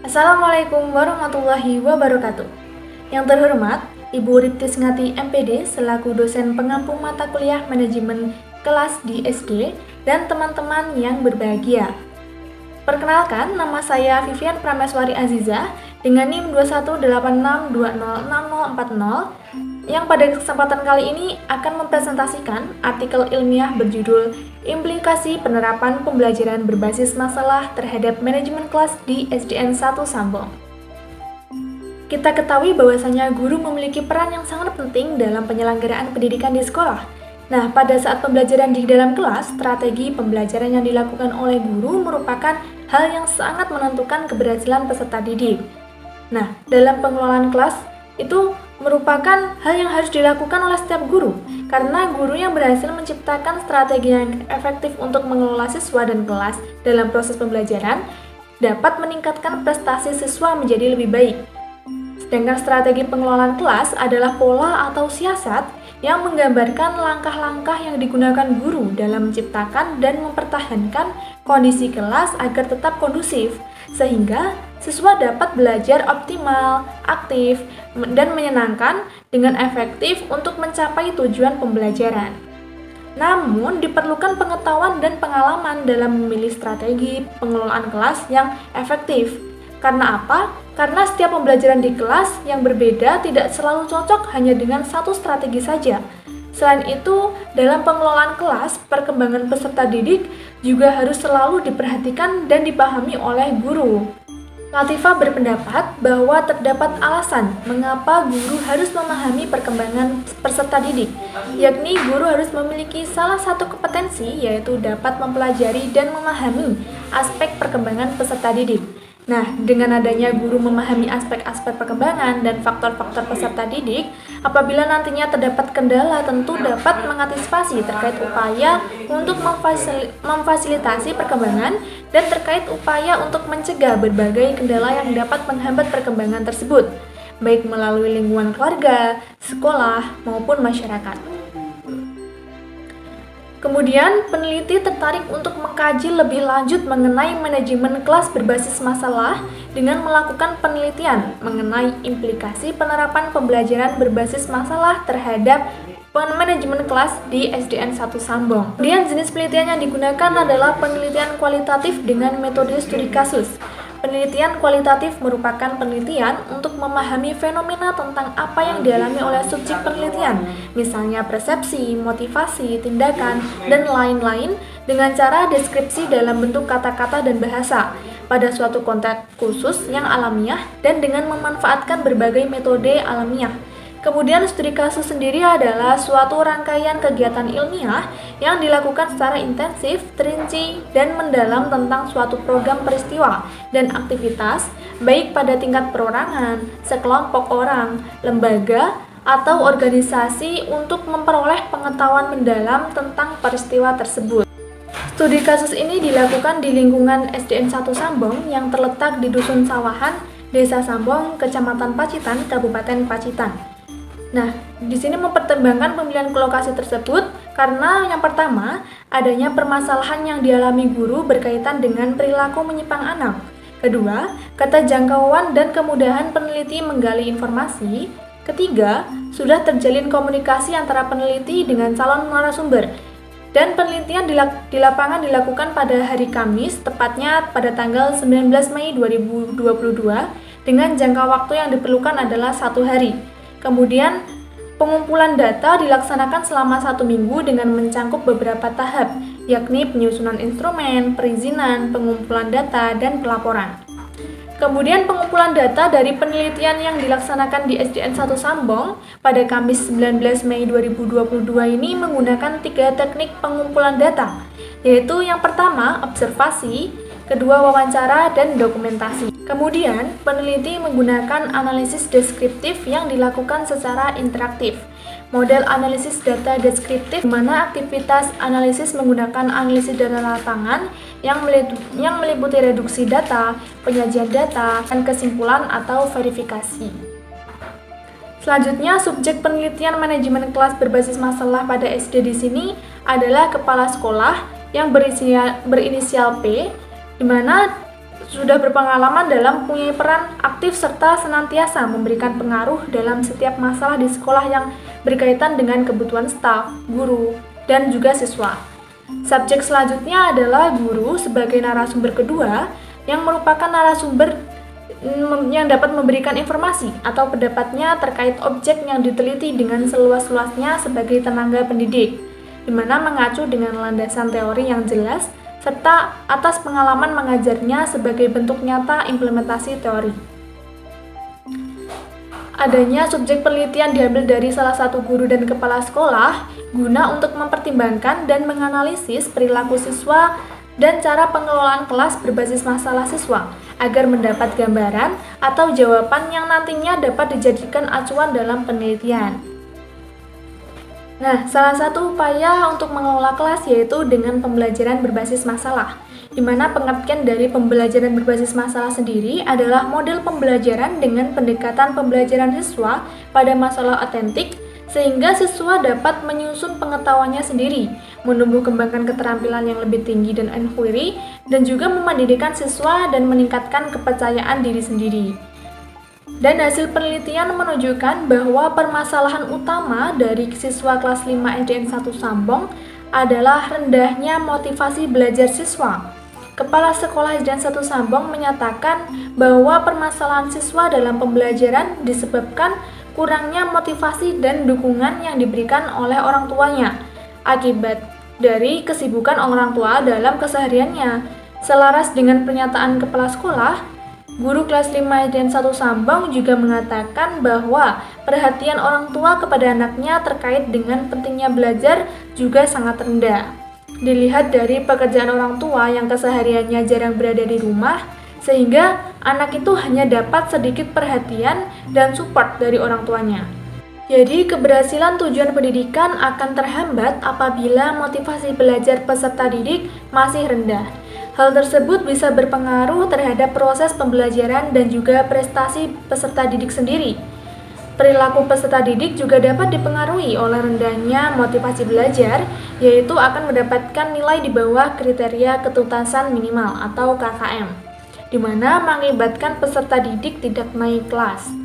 Assalamualaikum warahmatullahi wabarakatuh. Yang terhormat, Ibu Riptis Ngati MPD selaku dosen pengampu mata kuliah manajemen kelas di SD dan teman-teman yang berbahagia. Perkenalkan, nama saya Vivian Prameswari Aziza dengan NIM 2186206040 yang pada kesempatan kali ini akan mempresentasikan artikel ilmiah berjudul Implikasi Penerapan Pembelajaran Berbasis Masalah Terhadap Manajemen Kelas di SDN 1 Sambong. Kita ketahui bahwasanya guru memiliki peran yang sangat penting dalam penyelenggaraan pendidikan di sekolah. Nah, pada saat pembelajaran di dalam kelas, strategi pembelajaran yang dilakukan oleh guru merupakan hal yang sangat menentukan keberhasilan peserta didik. Nah, dalam pengelolaan kelas itu merupakan hal yang harus dilakukan oleh setiap guru, karena guru yang berhasil menciptakan strategi yang efektif untuk mengelola siswa dan kelas dalam proses pembelajaran dapat meningkatkan prestasi siswa menjadi lebih baik. Sedangkan strategi pengelolaan kelas adalah pola atau siasat yang menggambarkan langkah-langkah yang digunakan guru dalam menciptakan dan mempertahankan kondisi kelas agar tetap kondusif, sehingga siswa dapat belajar optimal, aktif, dan menyenangkan dengan efektif untuk mencapai tujuan pembelajaran. Namun, diperlukan pengetahuan dan pengalaman dalam memilih strategi pengelolaan kelas yang efektif. Karena apa? Karena setiap pembelajaran di kelas yang berbeda tidak selalu cocok hanya dengan satu strategi saja. Selain itu, dalam pengelolaan kelas, perkembangan peserta didik juga harus selalu diperhatikan dan dipahami oleh guru. Latifah berpendapat bahwa terdapat alasan mengapa guru harus memahami perkembangan peserta didik, yakni guru harus memiliki salah satu kompetensi yaitu dapat mempelajari dan memahami aspek perkembangan peserta didik. Nah, dengan adanya guru memahami aspek-aspek perkembangan dan faktor-faktor peserta didik, apabila nantinya terdapat kendala tentu dapat mengantisipasi terkait upaya untuk memfasilitasi perkembangan dan terkait upaya untuk mencegah berbagai kendala yang dapat menghambat perkembangan tersebut, baik melalui lingkungan keluarga, sekolah, maupun masyarakat. Kemudian, peneliti tertarik untuk mengkaji lebih lanjut mengenai manajemen kelas berbasis masalah dengan melakukan penelitian mengenai implikasi penerapan pembelajaran berbasis masalah terhadap manajemen kelas di SDN 1 Sambong. Kemudian, jenis penelitian yang digunakan adalah penelitian kualitatif dengan metode studi kasus. Penelitian kualitatif merupakan penelitian untuk memahami fenomena tentang apa yang dialami oleh subjek penelitian, misalnya persepsi, motivasi, tindakan, dan lain-lain dengan cara deskripsi dalam bentuk kata-kata dan bahasa pada suatu konteks khusus yang alamiah dan dengan memanfaatkan berbagai metode alamiah. Kemudian studi kasus sendiri adalah suatu rangkaian kegiatan ilmiah yang dilakukan secara intensif, terinci, dan mendalam tentang suatu program peristiwa dan aktivitas, baik pada tingkat perorangan, sekelompok orang, lembaga, atau organisasi untuk memperoleh pengetahuan mendalam tentang peristiwa tersebut. Studi kasus ini dilakukan di lingkungan SDN 1 Sambong yang terletak di Dusun Sawahan, Desa Sambong, Kecamatan Pacitan, Kabupaten Pacitan. Nah, di sini mempertimbangkan pemilihan lokasi tersebut karena yang pertama, adanya permasalahan yang dialami guru berkaitan dengan perilaku menyimpang anak. Kedua, keterjangkauan dan kemudahan peneliti menggali informasi. Ketiga, sudah terjalin komunikasi antara peneliti dengan calon narasumber. Dan penelitian di lapangan dilakukan pada hari Kamis, tepatnya pada tanggal 19 Mei 2022, dengan jangka waktu yang diperlukan adalah 1 hari. Kemudian, pengumpulan data dilaksanakan selama 1 minggu dengan mencangkup beberapa tahap, yakni penyusunan instrumen, perizinan, pengumpulan data, dan pelaporan. Kemudian pengumpulan data dari penelitian yang dilaksanakan di SDN 1 Sambong pada Kamis 19 Mei 2022 ini menggunakan 3 teknik pengumpulan data, yaitu yang pertama, observasi, kedua, wawancara, dan dokumentasi. Kemudian, peneliti menggunakan analisis deskriptif yang dilakukan secara interaktif. Model analisis data deskriptif, di mana aktivitas analisis menggunakan analisis data lapangan yang meliputi reduksi data, penyajian data, dan kesimpulan atau verifikasi. Selanjutnya, subjek penelitian manajemen kelas berbasis masalah pada SD di sini adalah kepala sekolah yang berinisial P, di mana sudah berpengalaman dalam mempunyai peran aktif serta senantiasa memberikan pengaruh dalam setiap masalah di sekolah yang berkaitan dengan kebutuhan staf, guru, dan juga siswa. Subjek selanjutnya adalah guru sebagai narasumber kedua yang merupakan narasumber yang dapat memberikan informasi atau pendapatnya terkait objek yang diteliti dengan seluas-luasnya sebagai tenaga pendidik, di mana mengacu dengan landasan teori yang jelas serta atas pengalaman mengajarnya sebagai bentuk nyata implementasi teori. Adanya subjek penelitian diambil dari salah satu guru dan kepala sekolah guna untuk mempertimbangkan dan menganalisis perilaku siswa dan cara pengelolaan kelas berbasis masalah siswa agar mendapat gambaran atau jawaban yang nantinya dapat dijadikan acuan dalam penelitian. Nah, salah satu upaya untuk mengelola kelas yaitu dengan pembelajaran berbasis masalah, di mana pengertian dari pembelajaran berbasis masalah sendiri adalah model pembelajaran dengan pendekatan pembelajaran siswa pada masalah otentik, sehingga siswa dapat menyusun pengetahuannya sendiri, menumbuh kembangkan keterampilan yang lebih tinggi dan inquiry, dan juga memandikan siswa dan meningkatkan kepercayaan diri sendiri. Dan hasil penelitian menunjukkan bahwa permasalahan utama dari siswa kelas 5 SDN 1 Sambong adalah rendahnya motivasi belajar siswa. Kepala Sekolah SDN 1 Sambong menyatakan bahwa permasalahan siswa dalam pembelajaran disebabkan kurangnya motivasi dan dukungan yang diberikan oleh orang tuanya akibat dari kesibukan orang tua dalam kesehariannya. Selaras dengan pernyataan kepala sekolah, guru kelas 5 SDN 1 Sambong juga mengatakan bahwa perhatian orang tua kepada anaknya terkait dengan pentingnya belajar juga sangat rendah. Dilihat dari pekerjaan orang tua yang kesehariannya jarang berada di rumah, sehingga anak itu hanya dapat sedikit perhatian dan support dari orang tuanya. Jadi, keberhasilan tujuan pendidikan akan terhambat apabila motivasi belajar peserta didik masih rendah. Hal tersebut bisa berpengaruh terhadap proses pembelajaran dan juga prestasi peserta didik sendiri. Perilaku peserta didik juga dapat dipengaruhi oleh rendahnya motivasi belajar, yaitu akan mendapatkan nilai di bawah kriteria ketuntasan minimal atau KKM, di mana mengakibatkan peserta didik tidak naik kelas.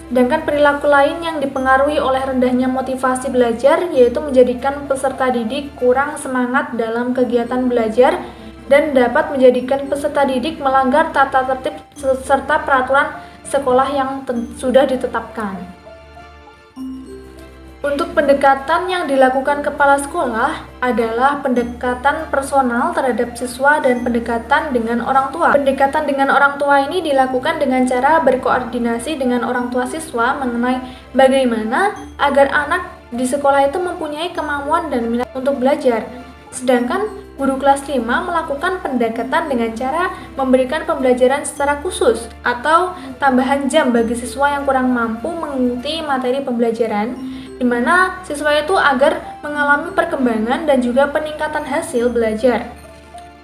Sedangkan perilaku lain yang dipengaruhi oleh rendahnya motivasi belajar yaitu menjadikan peserta didik kurang semangat dalam kegiatan belajar dan dapat menjadikan peserta didik melanggar tata tertib serta peraturan sekolah yang sudah ditetapkan. Untuk pendekatan yang dilakukan kepala sekolah adalah pendekatan personal terhadap siswa dan pendekatan dengan orang tua. Pendekatan dengan orang tua ini dilakukan dengan cara berkoordinasi dengan orang tua siswa mengenai bagaimana agar anak di sekolah itu mempunyai kemampuan dan minat untuk belajar. Sedangkan guru kelas 5 melakukan pendekatan dengan cara memberikan pembelajaran secara khusus atau tambahan jam bagi siswa yang kurang mampu mengikuti materi pembelajaran, di mana siswa itu agar mengalami perkembangan dan juga peningkatan hasil belajar.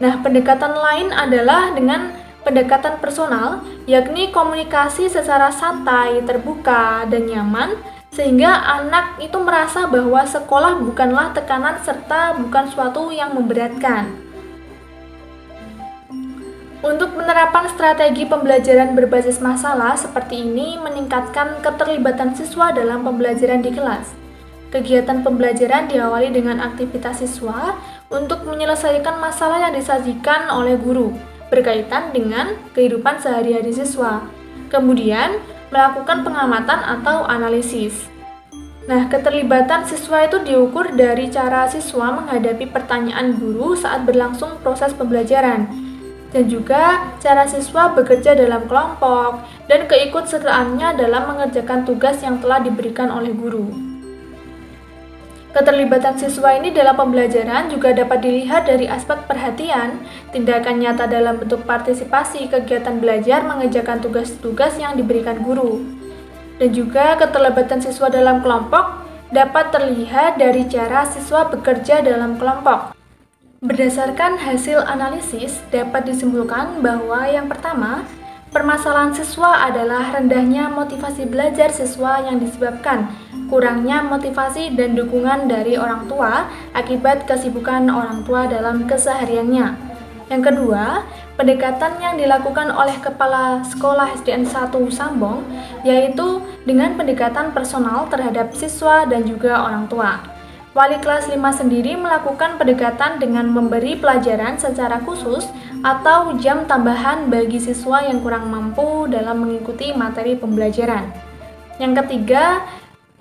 Nah, pendekatan lain adalah dengan pendekatan personal, yakni komunikasi secara santai, terbuka, dan nyaman, sehingga anak itu merasa bahwa sekolah bukanlah tekanan serta bukan suatu yang memberatkan. Untuk penerapan strategi pembelajaran berbasis masalah seperti ini meningkatkan keterlibatan siswa dalam pembelajaran di kelas. Kegiatan pembelajaran diawali dengan aktivitas siswa untuk menyelesaikan masalah yang disajikan oleh guru berkaitan dengan kehidupan sehari-hari siswa. Kemudian, melakukan pengamatan atau analisis. Nah, keterlibatan siswa itu diukur dari cara siswa menghadapi pertanyaan guru saat berlangsung proses pembelajaran, dan juga cara siswa bekerja dalam kelompok dan keikutsertaannya dalam mengerjakan tugas yang telah diberikan oleh guru. Keterlibatan siswa ini dalam pembelajaran juga dapat dilihat dari aspek perhatian, tindakan nyata dalam bentuk partisipasi kegiatan belajar mengerjakan tugas-tugas yang diberikan guru. Dan juga keterlibatan siswa dalam kelompok dapat terlihat dari cara siswa bekerja dalam kelompok. Berdasarkan hasil analisis, dapat disimpulkan bahwa yang pertama, permasalahan siswa adalah rendahnya motivasi belajar siswa yang disebabkan kurangnya motivasi dan dukungan dari orang tua akibat kesibukan orang tua dalam kesehariannya. Yang kedua, pendekatan yang dilakukan oleh Kepala Sekolah SDN 1 Sambong, yaitu dengan pendekatan personal terhadap siswa dan juga orang tua. Wali kelas 5 sendiri melakukan pendekatan dengan memberi pelajaran secara khusus atau jam tambahan bagi siswa yang kurang mampu dalam mengikuti materi pembelajaran. Yang ketiga,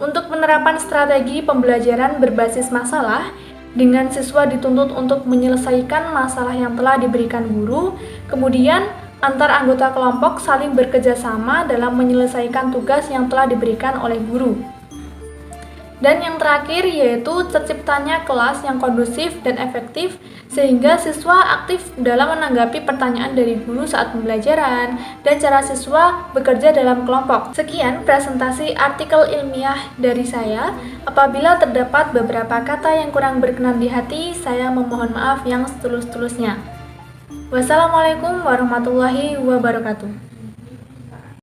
untuk penerapan strategi pembelajaran berbasis masalah, dengan siswa dituntut untuk menyelesaikan masalah yang telah diberikan guru, kemudian antar anggota kelompok saling bekerjasama dalam menyelesaikan tugas yang telah diberikan oleh guru. Dan yang terakhir yaitu terciptanya kelas yang kondusif dan efektif sehingga siswa aktif dalam menanggapi pertanyaan dari guru saat pembelajaran dan cara siswa bekerja dalam kelompok. Sekian presentasi artikel ilmiah dari saya. Apabila terdapat beberapa kata yang kurang berkenan di hati, saya memohon maaf yang setulus-tulusnya. Wassalamualaikum warahmatullahi wabarakatuh.